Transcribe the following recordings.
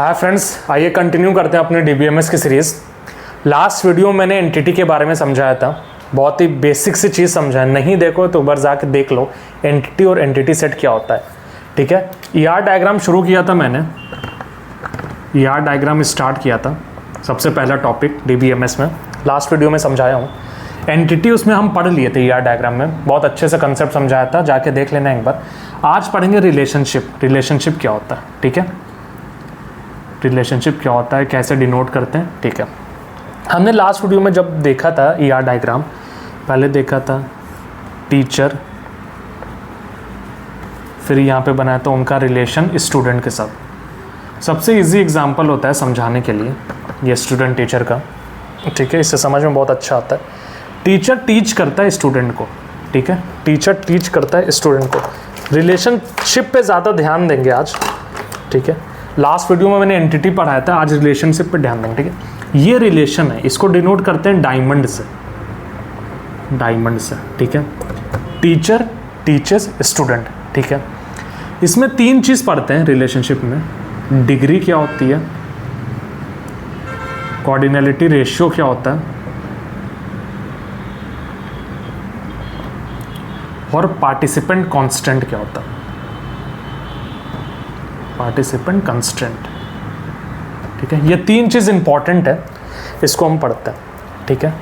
Hi friends, आइए continue करते हैं अपने डीबीएमएस की सीरीज़। लास्ट वीडियो में मैंने एंटिटी के बारे में समझाया था, बहुत ही बेसिक सी चीज़ समझाया। नहीं देखो तो एक बार जाके देख लो एंटिटी और एंटिटी सेट क्या होता है। ठीक है, ईआर डायग्राम शुरू किया था मैंने, ईआर डायग्राम स्टार्ट किया था, सबसे पहला टॉपिक डीबीएमएस में लास्ट वीडियो में समझाया हूँ। एंटिटी उसमें हम पढ़ लिए थे, ईआर डायग्राम में बहुत अच्छे से कंसेप्ट समझाया था, जाके देख लेना एक बार। आज पढ़ेंगे रिलेशनशिप। रिलेशनशिप क्या होता है, ठीक है, रिलेशनशिप क्या होता है, कैसे डिनोट करते हैं। ठीक है, हमने लास्ट वीडियो में जब देखा था ईआर डायग्राम, पहले देखा था टीचर, फिर यहाँ पे बनाया था उनका रिलेशन स्टूडेंट के साथ। सबसे इजी एग्जांपल होता है समझाने के लिए ये स्टूडेंट टीचर का, ठीक है, इससे समझ में बहुत अच्छा आता है। टीचर टीच करता है स्टूडेंट को, ठीक है, टीचर टीच करता है स्टूडेंट को। रिलेशनशिप पे ज़्यादा ध्यान देंगे आज, ठीक है। लास्ट वीडियो में मैंने एंटिटी पढ़ाया था, आज रिलेशनशिप पे ध्यान देंगे, ठीक है। ये रिलेशन है, इसको डिनोट करते हैं डायमंड से, डायमंड से, ठीक है। टीचर टीचर्स स्टूडेंट, ठीक है। इसमें तीन चीज़ पढ़ते हैं रिलेशनशिप में। डिग्री क्या होती है, कोऑर्डिनलिटी रेशियो क्या होता है, और पार्टिसिपेंट कांस्टेंट क्या होता है, पार्टिसिपेंट कांस्टेंट, ठीक है। ये तीन चीज़ इंपॉर्टेंट है, इसको हम पढ़ते हैं, ठीक है।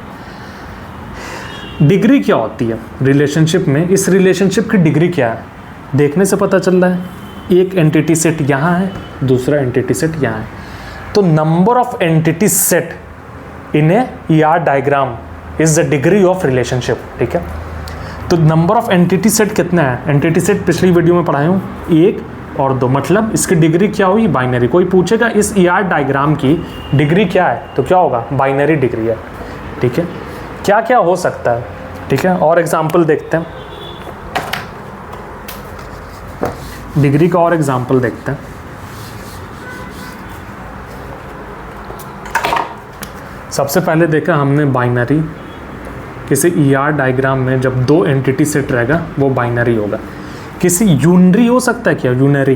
डिग्री क्या होती है रिलेशनशिप में, इस रिलेशनशिप की डिग्री क्या है, देखने से पता चल रहा है। एक एंटिटी सेट यहाँ है, दूसरा एंटिटी सेट यहाँ है, तो number of entity set in A ER diagram is the degree of relationship, ठीक है। तो नंबर ऑफ एंटिटी सेट कितना है, एंटिटी सेट पिछली वीडियो में पढ़ाया हूँ, 1 और 2, मतलब इसकी डिग्री क्या हुई, बाइनरी। कोई पूछेगा इस ईआर डायग्राम की डिग्री क्या है, तो क्या होगा, बाइनरी डिग्री है, ठीक है। क्या क्या हो सकता है, ठीक है, और एग्जांपल देखते हैं, डिग्री का और एग्जांपल देखते हैं। सबसे पहले देखा हमने बाइनरी, किसी ईआर डायग्राम में जब 2 एंटिटी सेट रहेगा वो बाइनरी होगा। किसी यूनरी हो सकता है क्या, यूनरी,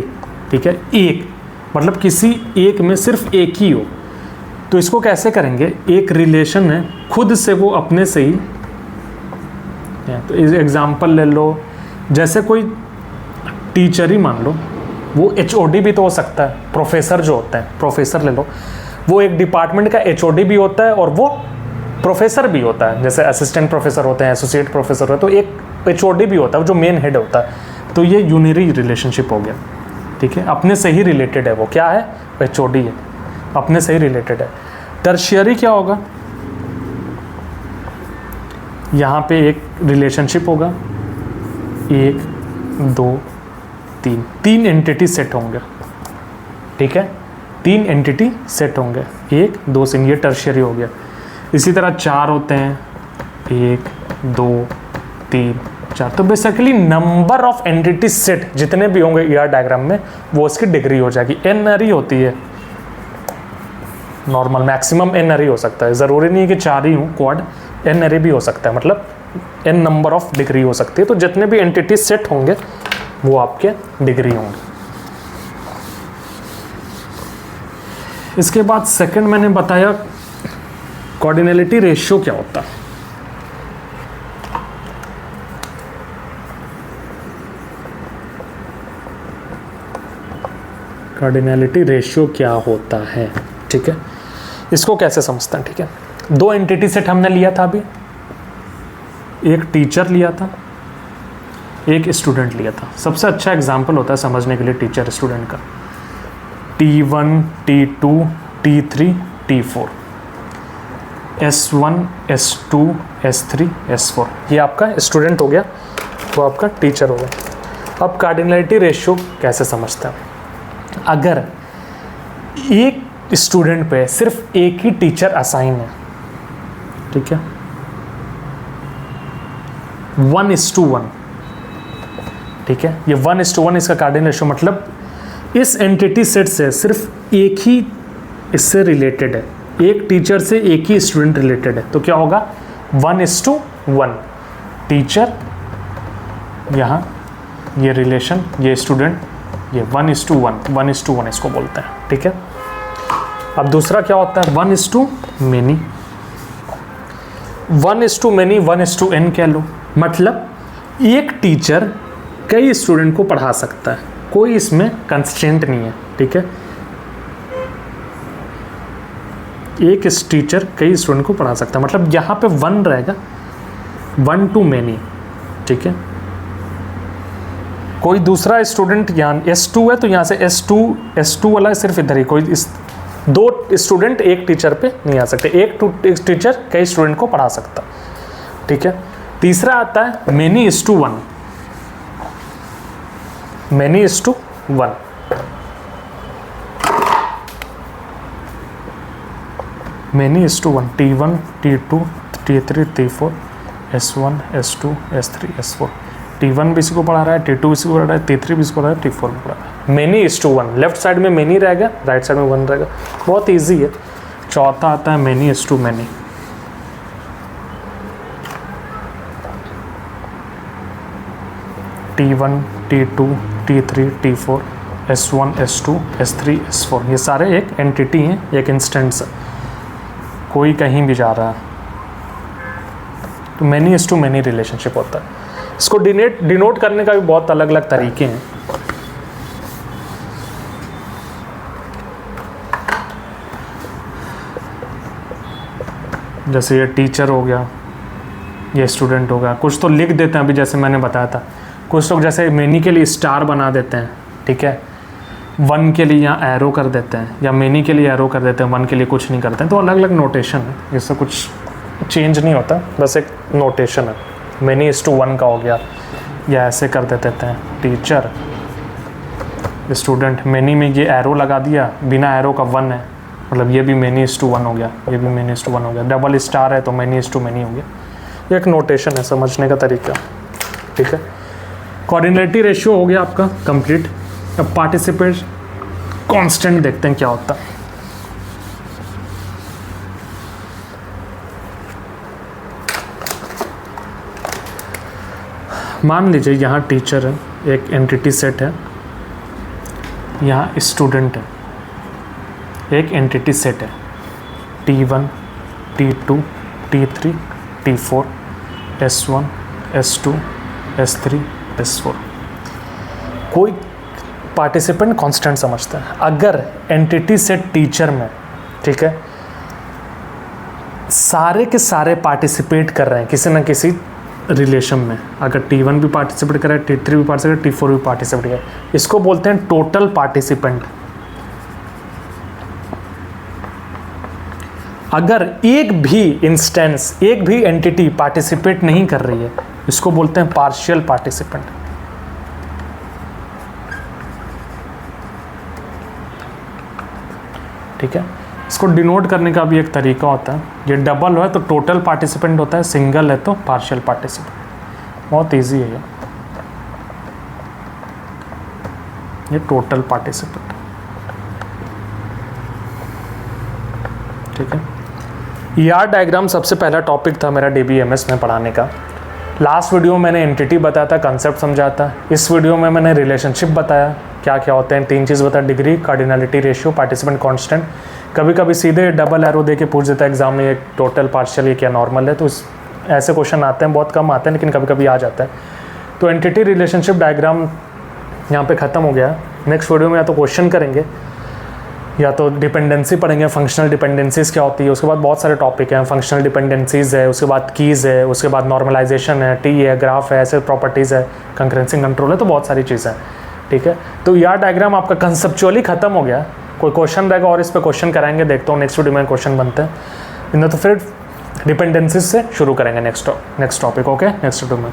ठीक है, एक, मतलब किसी एक में सिर्फ एक ही हो, तो इसको कैसे करेंगे, एक रिलेशन है खुद से, वो अपने से ही, तो एग्जांपल ले लो, जैसे कोई टीचर ही मान लो, वो एचओडी भी तो हो सकता है, प्रोफेसर जो होता है, प्रोफेसर ले लो, वो एक डिपार्टमेंट का एचओडी भी होता है और वो प्रोफेसर भी होता है, जैसे असिस्टेंट प्रोफेसर होते हैं, एसोसिएट प्रोफेसर होता है, तो एक एचओडी भी होता है जो मेन हेड होता है। तो ये यूनरी रिलेशनशिप हो गया, ठीक है, अपने से ही रिलेटेड है, वो क्या है, एचओडी है, अपने से ही रिलेटेड है। टर्शियरी क्या होगा, यहाँ पे एक रिलेशनशिप होगा, 1 2 3, 3 एंटिटी सेट होंगे, ठीक है, 3 एंटिटी सेट होंगे, 1 2 3, ये टर्शियरी हो गया। इसी तरह 4 होते हैं, 1 2 3 4, तो basically number of entity set जितने भी होंगे ईआर डायग्राम में वो उसकी डिग्री हो जाएगी। एनरी होती है नॉर्मल, मैक्सिमम एनरी हो सकता है, ज़रूरी नहीं है कि 4 ही हूँ, क्वाड एनरी भी हो सकता है, मतलब एन नंबर ऑफ डिग्री हो सकती है। तो जितने भी एंटिटी सेट होंगे वो आपके डिग्री होंगे। इसके बाद सेकंड मैंने बताया कोऑर्डिनलिटी रेशियो क्या होता है। कोऑर्डिनलिटी रेशियो क्या होता है, ठीक है, इसको कैसे समझते हैं, ठीक है। 2 एंटिटी सेट हमने लिया था अभी, एक टीचर लिया था, एक स्टूडेंट लिया था। सबसे अच्छा एग्जांपल होता है समझने के लिए टीचर स्टूडेंट का, T1 T2 T3 T4, S1 S2 S3 S4, ये आपका स्टूडेंट हो गया, वो आपका टीचर हो गया। अब कोऑर्डिनलिटी रेशियो कैसे समझते हैं, अगर एक स्टूडेंट पे सिर्फ एक ही टीचर असाइन है, ठीक है, 1:1, ठीक है, ये 1:1 इसका कोऑर्डिनेशन रेशियो, मतलब इस एंटिटी सेट से सिर्फ एक ही इससे रिलेटेड है, एक टीचर से एक ही स्टूडेंट रिलेटेड है, तो क्या होगा, 1:1, टीचर यहाँ, ये रिलेशन, ये स्टूडेंट, ये 1:1 इसको बोलते हैं, ठीक है। अब दूसरा क्या होता है, 1:many, 1:many, 1:n कह लो। मतलब एक टीचर कई स्टूडेंट को पढ़ा सकता है, कोई इसमें कंस्ट्रेंट नहीं है, ठीक है। एक टीचर कई स्टूडेंट को पढ़ा सकता है, मतलब यहाँ पे 1 रहेगा, 1:many, ठीक है। कोई दूसरा स्टूडेंट यहाँ S2 है तो यहाँ से S2 वाला सिर्फ इधर ही, कोई इस 2 स्टूडेंट एक टीचर पे नहीं आ सकते, एक टीचर कई स्टूडेंट को पढ़ा सकता, ठीक है। तीसरा आता है many:1, many:1, many:1, T1, T2, T3, T4, S1, S2, S3, S4, T1 भी इसी को पढ़ा रहा है, T2 इसी को पढ़ा रहा है, T3 भी इसको पढ़ा रहा है, T4 भी पढ़ा रहा है। many:1, लेफ्ट साइड में many रहेगा, राइट साइड में 1 रहेगा, बहुत ईजी है। चौथा आता है many:many, T1, T2, T3, T4, S1, S2, S3, S4, ये सारे एक एंटिटी हैं, एक इंस्टेंस है, कोई कहीं भी जा रहा है तो many:many रिलेशनशिप होता है। इसको डिनोट करने का भी बहुत अलग अलग तरीके हैं। जैसे ये टीचर हो गया, ये स्टूडेंट हो गया, कुछ तो लिख देते हैं अभी जैसे मैंने बताया था, कुछ लोग जैसे many के लिए स्टार बना देते हैं, ठीक है, 1 के लिए यहाँ एरो कर देते हैं, या many के लिए एरो कर देते हैं, 1 के लिए कुछ नहीं करते हैं, तो अलग अलग नोटेशन है, इससे कुछ चेंज नहीं होता, बस एक नोटेशन है। many:1 का हो गया, या ऐसे कर देते हैं टीचर स्टूडेंट, many में ये एरो लगा दिया, बिना एरो का 1 है, मतलब ये भी many:1 हो गया, ये भी many:1 हो गया, डबल स्टार है तो many:many हो गया, ये एक नोटेशन है, समझने का तरीका, ठीक है। कोऑर्डिनेलिटी रेशियो हो गया आपका कंप्लीट। अब पार्टिसिपेट कांस्टेंट देखते हैं क्या होता है। मान लीजिए यहाँ टीचर है, एक एंटिटी सेट है, यहाँ स्टूडेंट है, एक एंटिटी सेट है, T1, T2, T3, T4, S1, S2, S3, S4। कोई पार्टिसिपेंट कांस्टेंट समझता है, अगर एंटिटी सेट टीचर में, ठीक है, सारे के सारे पार्टिसिपेट कर रहे हैं किसी न किसी रिलेशन में, अगर T1 भी पार्टिसिपेट कर रहा है, T3 भी पार्टिसिपेट, T4 भी पार्टिसिपेट कर रहा है, इसको बोलते हैं टोटल पार्टिसिपेंट। अगर एक भी इंस्टेंस, एक भी एंटिटी पार्टिसिपेट नहीं कर रही है, इसको बोलते हैं पार्शियल पार्टिसिपेंट। ठीक है, इसको डिनोट करने का भी एक तरीका होता है, ये डबल है तो टोटल पार्टिसिपेंट होता है, सिंगल है तो पार्शियल पार्टिसिपेंट। बहुत इजी है ये टोटल पार्टिसिपेंट, ठीक है। ER डायग्राम सबसे पहला टॉपिक था मेरा DBMS में पढ़ाने का। लास्ट वीडियो में मैंने एंटिटी बताया था, कंसेप्ट समझाया था। इस वीडियो में मैंने रिलेशनशिप बताया, क्या क्या होते हैं, 3 चीज़ बताया, degree, cardinality ratio, participant constant. कभी कभी सीधे डबल एरो दे के पूछ देता है एग्जाम में, ये टोटल पार्शियल ये क्या नॉर्मल है, तो ऐसे क्वेश्चन आते हैं, बहुत कम आते हैं लेकिन कभी कभी आ जाता है। तो एंटिटी रिलेशनशिप डायग्राम यहाँ पे ख़त्म हो गया। नेक्स्ट वीडियो में या तो क्वेश्चन करेंगे या तो डिपेंडेंसी पढ़ेंगे, फंक्शनल डिपेंडेंसीज क्या होती है, उसके बाद बहुत सारे टॉपिक हैं, फंक्शनल डिपेंडेंसीज है, उसके बाद कीज़ है, उसके बाद नॉर्मलाइजेशन है, टी है, ग्राफ है, ऐसे प्रॉपर्टीज़ है, कंकरेंसी कंट्रोल है, तो बहुत सारी चीज़ें हैं, ठीक है। तो ER डायग्राम आपका कंसेप्चुअली ख़त्म हो गया। कोई क्वेश्चन रहेगा और इस पर क्वेश्चन कराएंगे, देखता हूँ नेक्स्ट वीडियो में क्वेश्चन बनते हैं, तो फिर डिपेंडेंसीज से शुरू करेंगे next topic. Okay, next video में।